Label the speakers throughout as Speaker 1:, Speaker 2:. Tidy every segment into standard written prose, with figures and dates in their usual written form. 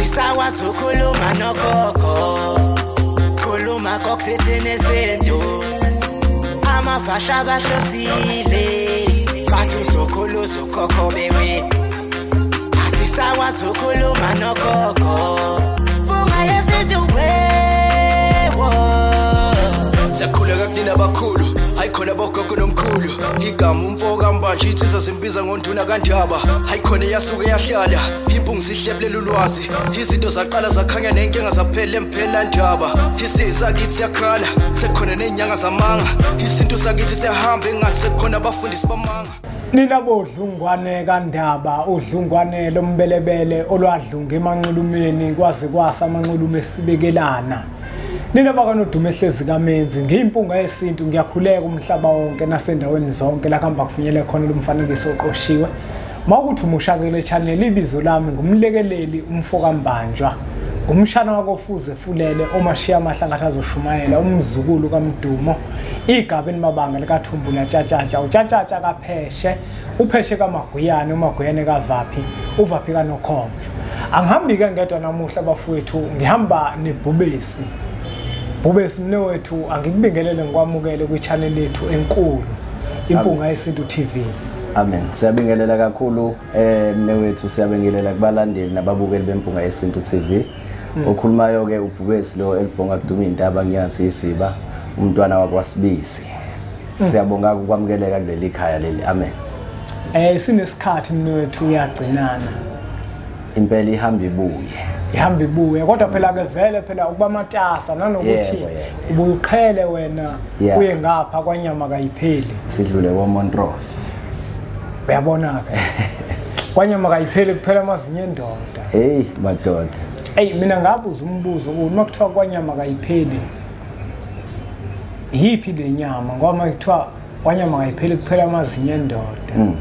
Speaker 1: Asisakwazi ukukhuluma nogogo khuluma kokuthethene izinto amavasha abahlosile bathi uzokhuluza ugogo bewe asisakwazi ukukhuluma nogogo bungayesethu wewo
Speaker 2: Sakhuleka kunina abakhulu hayikhona bogogo nomkhulu igama umfoka mbanje itsisa simbiza ngonduna kanjaba hayikhona yasuke yahlala impungu sihlephlela ulwazi izinto zaqala zakhanya nenkinga zaphela emphela njaba isisa kithi siyakhala sekhona nenyanga zamanga izinto sakithi siyahamba engathi sekhona abafundisi bamanga
Speaker 3: Nina bodlungwane kaNdaba udlungwane lombelebele olwadlunga emanxulumeni kwaze kwasa amanxulume sibekelana Nina bakanodume ehlezi kamenzi ngiyimpunga yesintu ngiyakhuleka umhlaba wonke nasendaweni zonke la kuhamba kufinyele khona lumfanekiso oqoshiwe mawukuthi umushakele channel ibizo lami ngumlekeleli umfoka mbanjwa umshana wakofuze fulele omashiya amahlangathi azoshumayela umzukulu kaMdumo igabeni mabanga likaThumbula Tshatatsha uTshatatsha kaPheshe uPheshe kaMaguyane uMaguyane kaVaphi uVaphi kaNokhonjo angihambi ke ngedwa namuhla bafowethu ngihamba neBhubesi Bhubesi mne wethu angikubingelele ngikwamukele kwi-channel yethu enkulu impunga yesintu TV.
Speaker 4: Amen. Siyabingelela kakhulu mne wethu siyabengelela kubalandeli nababukeli bempunga yesintu TV. Okhulumayo ke uBhubesi lo elibhonga kuduma indaba ngiyazi isiba umntwana wakwaSibisi. Siyabonga ukwamukeleka kuleli khaya leli. Amen.
Speaker 3: Sinesikhathi mne wethu uyagcinana.
Speaker 4: Impela ihamba ibuye.
Speaker 3: Ihamba ibuye kodwa phela ke vele phela ukuba matasa nanokuthi ubuqhele wena uye ngapha kwanyama kayipheli
Speaker 4: sidlule koMontrose
Speaker 3: uyabona ke kwanyama kayipheli kuphela amazinyo endoda
Speaker 4: hey madoda
Speaker 3: mina ngabuza umbuzo uma kuthiwa kwanyama kayipheli yipi le nyama ngoba kuthiwa kwanyama kayipheli kuphela amazinyo endoda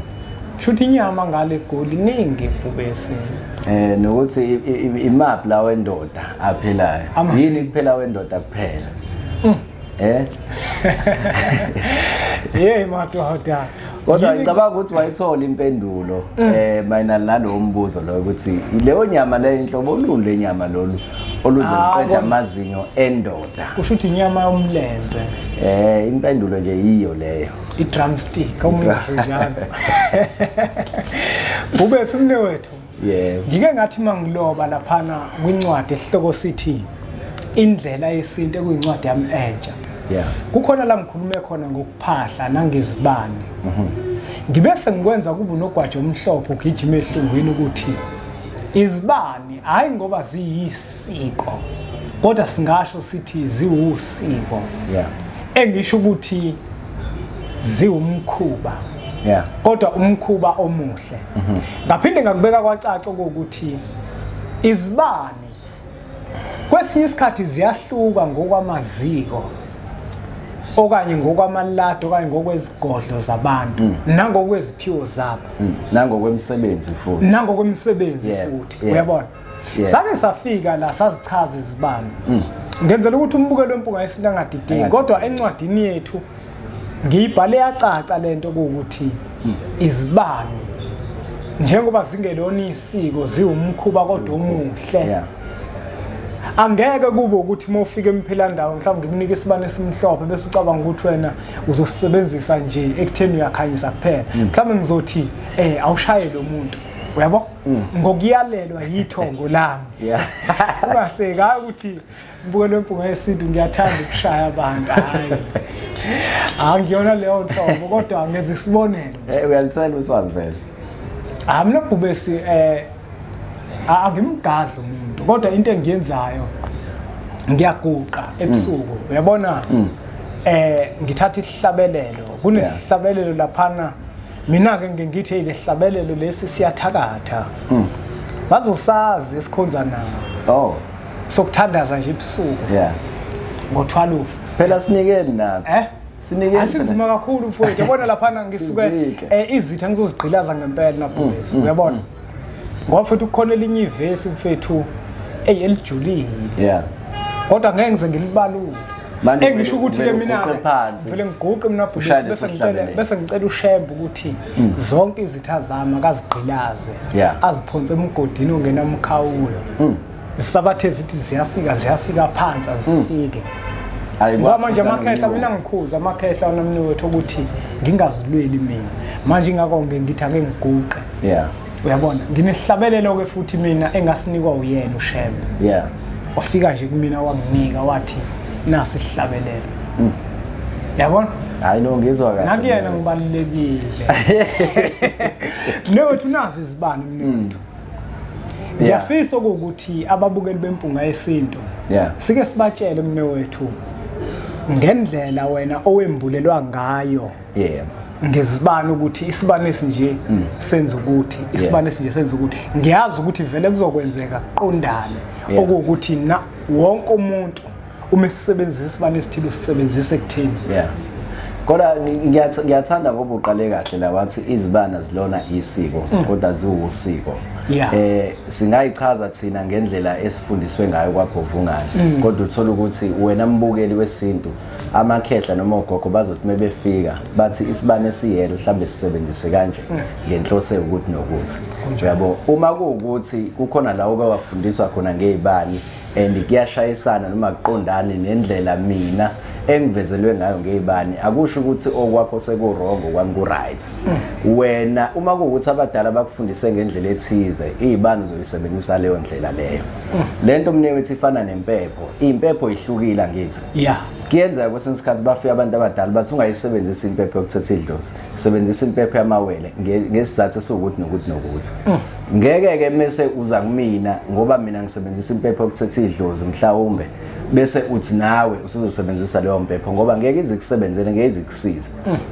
Speaker 3: Shuthi inyama ngale goli ningi Bhubesi
Speaker 4: nokuthi imap la wendoda aphelayo yini kuphela wendoda kuphela
Speaker 3: madoda
Speaker 4: kodwa ngicabanga ukuthi wayithola impendulo mayina nalo mbuzo lo ukuthi leyo nyama le inhlobo lulu lenyama lolu oluzoqeda amazinyo endoda
Speaker 3: kusho ukuthi inyama yomlembe
Speaker 4: impendulo nje yiyo leyo
Speaker 3: i-drumstick umnjalo Bhubesi mne wethu ngike ngathi mangiloba laphana kwincwadi esihloko sithi indlela yesintu kuyincwadi yami entsha kukhona la ngikhulume khona ngokuphahla nangezibane ngibese ngikwenza kuba unogwaja omhlophe ugijima ehlungwini ukuthi izibani hayi ngoba ziyisiko kodwa singasho sithi ziwusiko engisho ukuthi ziwumkhuba kodwa umkhuba omuhle ngaphinde ngakubeka kwacaca ukuthi izibani kwesinye isikhathi ziyahluka ngokwamaziko okanye ngokwamalado okanye ngokwezigodlo zabantu nangokweziphiwo zabo
Speaker 4: nangokwemisebenzi futhi
Speaker 3: uyabona sake safika la sazichaza izibani ngenzela ukuthi umbukelo wempunga yesintu angadideki kodwa encwadini yethu ngiyibhale yacaca lento ukuthi izibani njengoba zingelona isiko ziwumkhuba kodwa omuhle angeke kube ukuthi mawufika emphilandawo mhlawumbe ngikunika isibane esimhlophe bese ucabanga ukuthi wena uzosebenzisa nje ekutheni uyakhanyisa kuphela mhlawumbe ngizothi awushaye lo muntu uyabo ngokuyalelwa yithongo lami ungahleka ukuthi mbukelo wempunga yesintu ngiyathanda ukushaya abantu hayi ngiyona leyo nhlobo kodwa ngenza isibonelo
Speaker 4: uyalithela uswazi vele
Speaker 3: mina Bhubesi angimgadla umuntu kodwa into engiyenzayo ngiyaguqa ebusuku uyabona ngithatha isihlabelelo kunesihlabelelo laphana mina ke ngithi lehlabelelo lesi siyathakatha bazosazi esikhonza nawo sokuthandaza nje ebusuku ngo-12
Speaker 4: phela sinikeni nathi sinikeni
Speaker 3: asinzima kakhulu mfowethu yabona laphana ngisuke izitha ngizozigqilaza ngempela naBhubesi uyabona ngoba futhi ukhona elinye ivesi mfethu elijulile kodwa ngeke ngize ngilibalule engisho ukuthi ke mina vele ngiguqe mina Bhubesi bese ngicela uShembe ukuthi zonke izitha zami akazigqilaze aziphonse emgodini ongena umkhawulo Isabathe zithi ziyafika phansi azifike. Ngoba manje amakhehla mina ngikhuza amakhehla nomnewethu ukuthi ngingazilweli mina. Manje ingakho ngithi ake ngiguqe.
Speaker 4: Yeah.
Speaker 3: Uyabona nginesihlabelelo ke futhi mina engasinikwa uyena uShembe.
Speaker 4: Yeah.
Speaker 3: Wafika nje kumina wanginika wathi nasi isihlabelelo. Yabona?
Speaker 4: Hayi no ngizwa kahle.
Speaker 3: Nakuyena ngibalulekile. Mnewethu nazi izibani mnewethu. Ngiyafisa ukuthi ababukeli bempunga yesinto sike sibatshele mnewethu ngendlela wena owembulelwa ngayo. Ngezibani ukuthi isibani esinje senza ukuthi isibani esinje senza ukuthi ngiyazi ukuthi vele kuzokwenzeka kuqondane okuthi na wonke umuntu uma sisebenzisa isibani esithile sisebenzise ekutheni.
Speaker 4: Kodwa ngiyathanda ngoba uqale kahle la wathi izibana zilona isiko kodwa ziwusiko. Singayichaza thina ngendlela esifundiswe ngayo kwaBhovungane kodwa uthola ukuthi wena mbukeli wesintu amakhehla noma ogogo bazothi mebefika bathi isibane esiyelo mhlambe sisebenzise kanje ngenhlose ukuthi nokuthi uyabo uma kuukuthi kukhona la obawafundiswa khona ngezibani and kuyashayisana noma kuqondane nendlela mina engivezelwe ngayo ngezibani akusho ukuthi okwakho sekurongo kwami ku right. Wena uma kuukuthi abadala bakufundise ngendlela ethize izibani uzoyisebenzisa leyo ndlela leyo. Lento mnewethu ifana nempepho. Impepho ihlukile ngithi. Kuyenzeka kwesinye isikhathi bafika abantu abadala bathi ungayisebenzisa impepho yokuthatha idlozi. Sebenzisa impepho yamawele ngesizathu sokuthi nokuthi. Ngeke ke mase uza kumina ngoba mina ngisebenzisa impepho yokuthatha idlozi mhlawumbe bese uthi nawe usuzosebenzisa leyo mpepho ngoba ngeke izikusebenzele ngeke izikusize.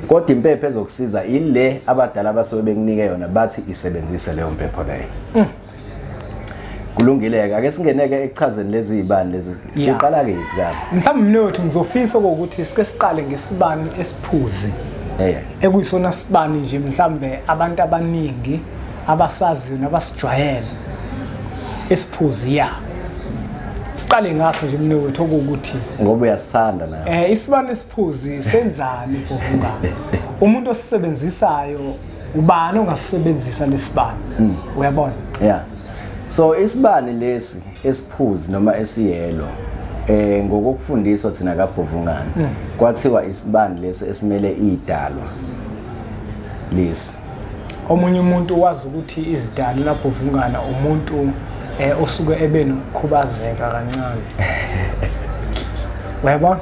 Speaker 4: Kodwa impepho ezokusiza ile abadala basobe bekunike yona bathi isebenzise leyo mpepho leyo. Kulungileke ake singeneke ekuchazeni lezi izibani lezi siqala ke kahle.
Speaker 3: Mhlawumbe mnewethu ngizofisa ukuthi sike siqale ngesibani esiphuzi. Ekuyisona sibani nje mhlawumbe abantu abaningi abasaziyo nabasijwayele esiphuzi siqale ngaso nje mnewethu ukuthi
Speaker 4: ngoba uyasithanda nawe.
Speaker 3: Isibani esiphuzi senzani Bhovungane? Umuntu osisebenzisayo ubani ongasebenzisa lesibani? Uyabona?
Speaker 4: So isibani lesi esiphuzi noma esiyelo ngokufundiswa thina kaBhovungane kwathiwa isibani lesi esimele idalwa lesi.
Speaker 3: Omunye umuntu wazi ukuthi izidalwa laBhovungane umuntu osuke ebe nokukhubazeka kancane. Uyabona?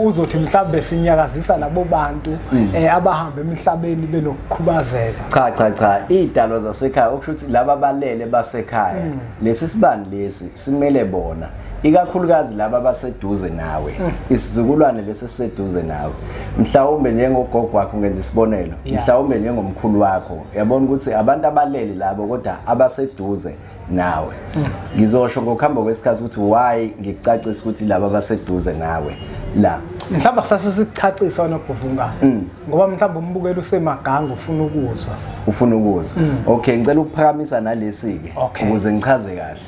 Speaker 3: Uzothi mhlawumbe sinyakazisa labo bantu abahamba emhlabeni benokukhubazeka.
Speaker 4: Cha idalwa zasekhaya okushuthi laba balele basekhaya lesi sibani lesi simele bona ikakhulukazi laba baseduze nawe isizukulwane lesi siseduze nawe mhlawumbe njengogogo wakho ngenza isibonelo mhlawumbe njengomkhulu wakho yabona ukuthi abantu abalele labo kodwa abaseduze nawe. Ngizosho ngokuhamba kwesikhathi ukuthi why ngikucacisa ukuthi laba baseduze nawe la
Speaker 3: mhlawumbe sasesichacisa noBhovungane ngoba mhlawumbe umbukelo usemaganga ufuna ukuzwa. Okay ngicela ukuphakamisa nalesi ke ukuze ngichaze kahle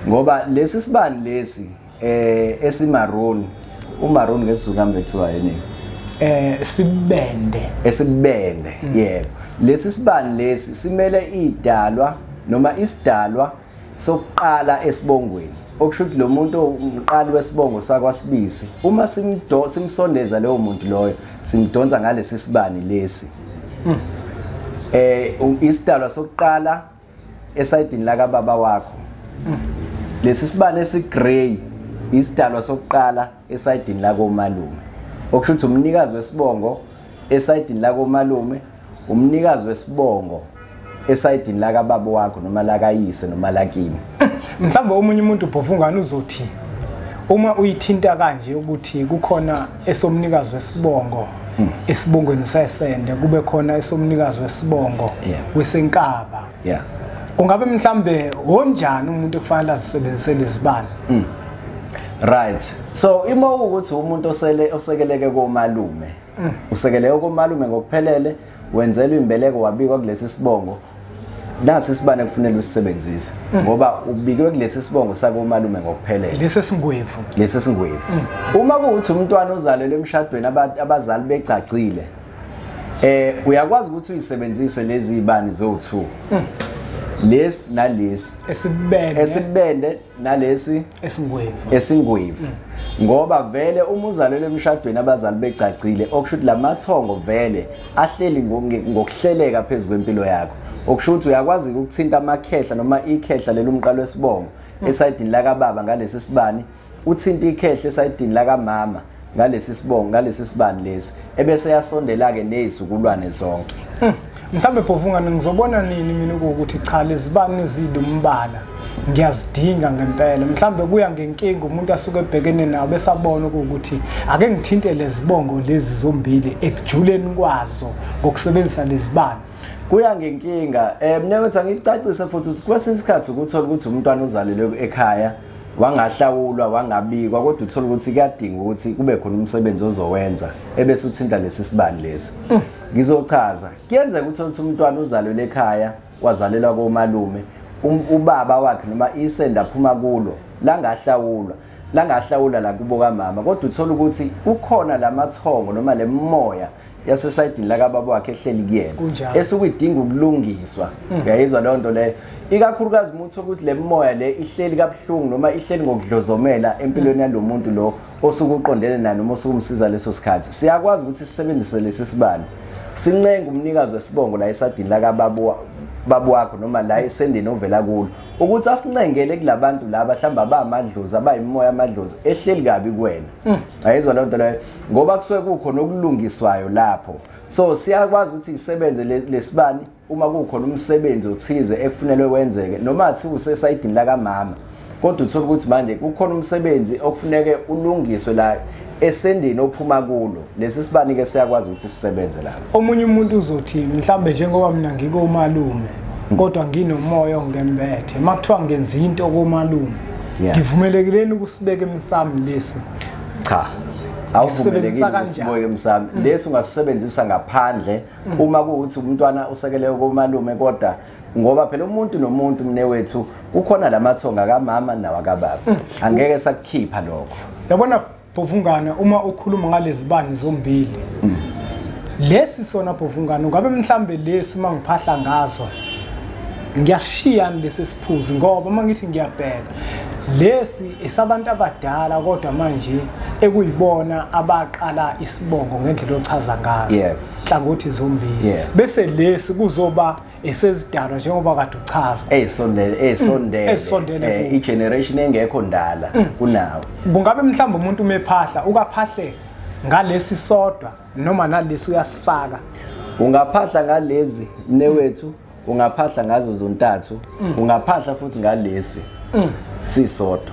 Speaker 3: ngoba lesi sibani lesi esiMaron uMaron ngesizulu kuthiwa yini? Esibende yebo. Lesi sibani lesi simele idalwa noma isidalwa sokuqala esibongweni okushuthi lo muntu umqali wesibongo sakwaSibisi uma simsondeza leyo muntu loyo simdonsa ngalesi sibani lesi isidalwa sokuqala esayidini la kababa wakho. Lesi sibani esigrey isidalwa sokuqala esayidini la komalume okushuthi umnikazi wesibongo esayidini la komalume umnikazi wesibongo esayidini la kababa wakho noma la kayise noma la kimi. Mhlawumbe omunye umuntu Bhovungane uzothi uma uyithinta kanje ukuthi kukhona esomnikazi wesibongo esibongweni sesende kube khona esomnikazi wesibongo wesenkaba. Kungabe mhlawumbe onjani umuntu ekufanele azisebenzisele izibani?
Speaker 4: Right. So ima ukuthi umuntu osekeleke komalume usekeleke komalume ngokuphelele wenzelwe imbeleko wabikwa kulesi sibongo nasi isibane kufanele usisebenzise ngoba ubikwe kulesi sibongo sakomalume ngokuphelele lesi singwevu. Uma kuuthi umntwana ozalelwe emshadweni abazali becacile uyakwazi ukuthi uyisebenzise lezi izibani zo2 lesi nalesi esibende nalesi esingwevu ngoba vele uma uzalelwe emshadweni abazali becacile okusho ukuthi lamathongo vele ahleli ngokuhleleka phezulu kwempilo yakho okusho ukuthi uyakwazi ukuthinta amakhehla noma ikhehla lelumqalo wesibongo esayidini laka baba ngalesi sibani uthinta ikhehla esayidini laka mama ngalesi sibongo ngalesi sibani lesi ebese yasondela ke nezizukulwane zonke.
Speaker 3: Mhlambe Bhovungane ngizobona nini mina ukuthi cha lezibani zidumbala ngiyazidinga ngempela mhlambe kuya ngenkinga umuntu asuke ebhekene nawo besabona ukuthi ake ngithinte lezibongo lezi zombili ekujuleni kwazo ngokusebenzisa lezibani
Speaker 4: kuya ngenkinga mnewethu angicacise futhi ukuthi kwesinye isikhathi ukuthola ukuthi umntwana uzalelwe ekhaya wangahlawulwa wangabikwa kodwa uthola ukuthi kuyadinga ukuthi kube khona umsebenzi ozowenza ebese uthinta lesi sibani lesi ngizochaza kuyenzeka ukuthi umntwana uzalelwe ekhaya wazalelwa komalume ubaba wakhe noma isenda phuma kulo langahlawula la kubo kamama kodwa uthola ukuthi kukhona lamathongo noma lemoya yasesayidini la kababa wakhe ehleli kuyena esukudinga ukulungiswa uyayizwa leyo nto leyo ikakhulukazi umuntu ukuthi le moya le ihleli kabuhlungu noma ihleli ngokudlozomela empilweni yalomuntu lo osukuqondene naye noma osukumsiza leso sikhathi siyakwazi ukuthi sisebenzise lesi sibani sincenga umnikazi wesibongo la esadini la kababa wakho noma la esendeni ovela kulo ukuthi asincengele kulabantu laba mhlamba abamadlozi abayimoya amadlozi ehleli kabi kuwena ayizwa leyo nto leyo ngoba kusuke kukhona okulungiswayo lapho so siyakwazi ukuthi isebenze lesibani uma kukhona umsebenzi othize ekufanele wenzeke noma athi usesayidini la kamama kodwa uthola ukuthi manje kukhona umsebenzi okufuneke ulungiswe la esendeni ophuma kulo lesi sibani ke siyakwazi ukuthi sisebenze lapho
Speaker 3: omunye umuntu uzothi mhlambe njengoba mina ngikomalume kodwa nginomoya ongembethe makuthiwa ngenza into komalume ngivumelekileni ukusibeka emsamo lesi
Speaker 4: cha awuvumelekile ukusibeka emsamo lesi ungasebenzisa ngaphandle uma kuuthi umntwana usekeleyo komalume kodwa ngoba phela umuntu nomuntu mnewethu kukhona lamathonga kamama nawakababa angeke sakukhipha lokho
Speaker 3: yabona Bhovungane uma ukhuluma ngalezibani zombili lesi sona Bhovungane ngabe mhlambe lesi mangiphahla ngazo ngiyashiya lesi siphuzi ngoba mangithi ngiyabheka lesi esabantu abadala kodwa manje ekuyibona abaqala isibongo ngendlela ochaza ngazo hlangothi zombili bese lesi kuzoba esezidalwa njengoba kade uchaza
Speaker 4: esondele igeneration engekho ndala kunawo
Speaker 3: kungabe mhlawumbe umuntu umephahla ukaphahle ngalesi sodwa noma nalesi uyasifaka
Speaker 4: ungaphahla ngalezi mnewethu ungaphahla ngazo zontathu ungaphahla futhi ngalesi sisodwa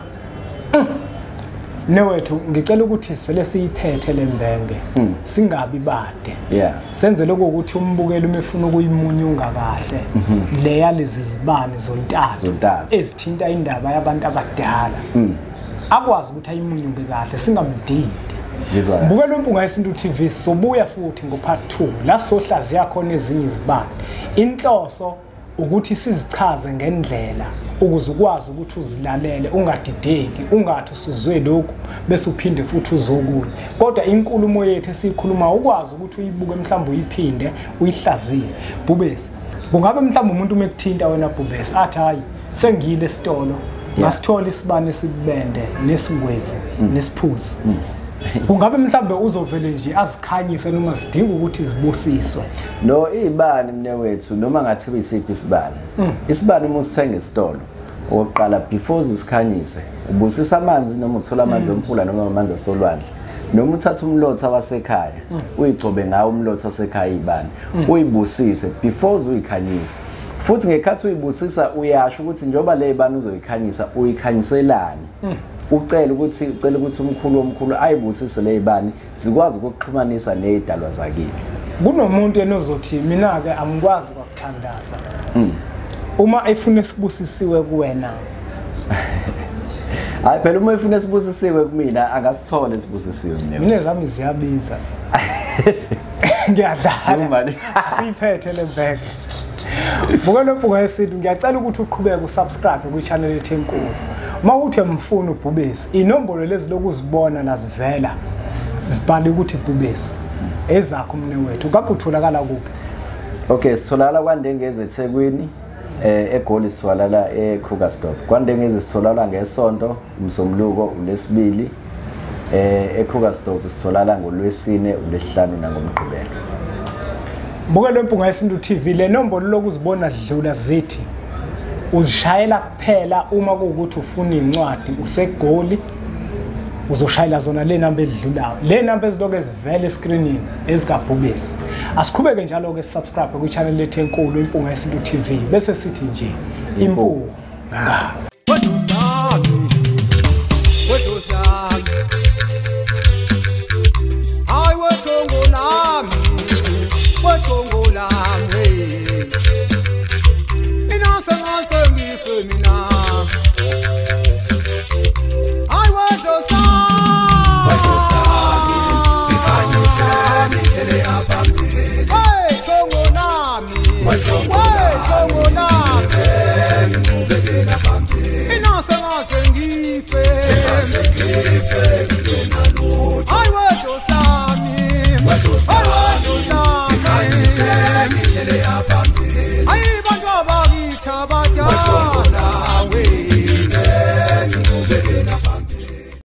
Speaker 3: Newethu ngicela ukuthi sivele siyiphethe lembenge singabi bade senze lokho ukuthi umbukeli uma efuna ukuyimunyunga kahle le yalezi zibani zontathu ezithinta indaba yabantu abadala akwazi ukuthi ayimunyunge kahle singamdidi mbukela umpunga yesintu TV sobuya futhi ngopart 2 la sohlaziya khona ezinye izibani inhloso ukuthi sizichaze ngendlela ukuze ukwazi ukuthi uzilalele ungadideki ungathi usuzwe lokho bese uphinde futhi uzokunye kodwa inkulumo yethu esikhuluma ukwazi ukuthi uyibuke mhlawumbe uyiphinde uyihlaziye Bhubesi kungabe mhlawumbe umuntu umekuthinta wena Bhubesi athi hayi sengile esitolo ngasithola isibane esibende nesingwevu nesiphuzi kungabe mhlambe uzovele nje azikhanyise noma sidinga ukuthi zibusiswe
Speaker 4: no ibani mnewethu noma ngathi isiphi isibani isibani uma usithenga esitolo oqala before usikhanyise ubusisa amanzi noma uthola amanzi omfula noma amanzi asolwandle noma uthatha umlotha wasekhaya uyigcobe ngawo umlotha wasekhaya ibani uyibusise before uyikhanyise futhi ngekhathi uyibusisa uyasho ukuthi njoba le ibani uzoyikhanyisa uyikhanyiselani ucela ukuthi umkhulu ayibusise le ibani zikwazi ukuxhumanisa nezidalwa zakini
Speaker 3: kunomuntu enozothi mina ke angikwazi ukuthandaza uma efuna sibusisiwe kuwena
Speaker 4: hayi phela uma efuna sibusisiwe kumina angasithole sibusisiwe
Speaker 3: mina zami ziyabiza ngiyadlala asiphethe le bag Bukela umpunga yesintu ngiyacela ukuthi uqhubeke usubscribe ku channel yethu enkulu uma uthi mfuna uBhubesi inombolo lezi lokuzibona nazivela zibhale ukuthi Bhubesi ezakho mnewethu kabe utholakala kuphi
Speaker 4: okay sitholakala kwaNdengeze eThekwini eGoli siwalala eKrugerstop. Kwandengezi sitholala ngesonto, umsombuluko uLesibili. eKrugerstop sitholala ngoLwesine, uLwesihlanu nangoMgqibelo.
Speaker 3: Mbukelo Impunga Yesintu TV le nombolo lokuzibona dlula zithi uzishayela kuphela uma kuwukuthi ufuna incwadi useGoli uzoshayela zona le number edlulayo. Le number eziloko ezivela escreenini ezigabhubesi. Asiqhubeke njalo ke subscribe ku channel lethu enkulu Impunga Yesintu TV bese sithi nje impunga.
Speaker 1: Ay, bantu abakithi abadala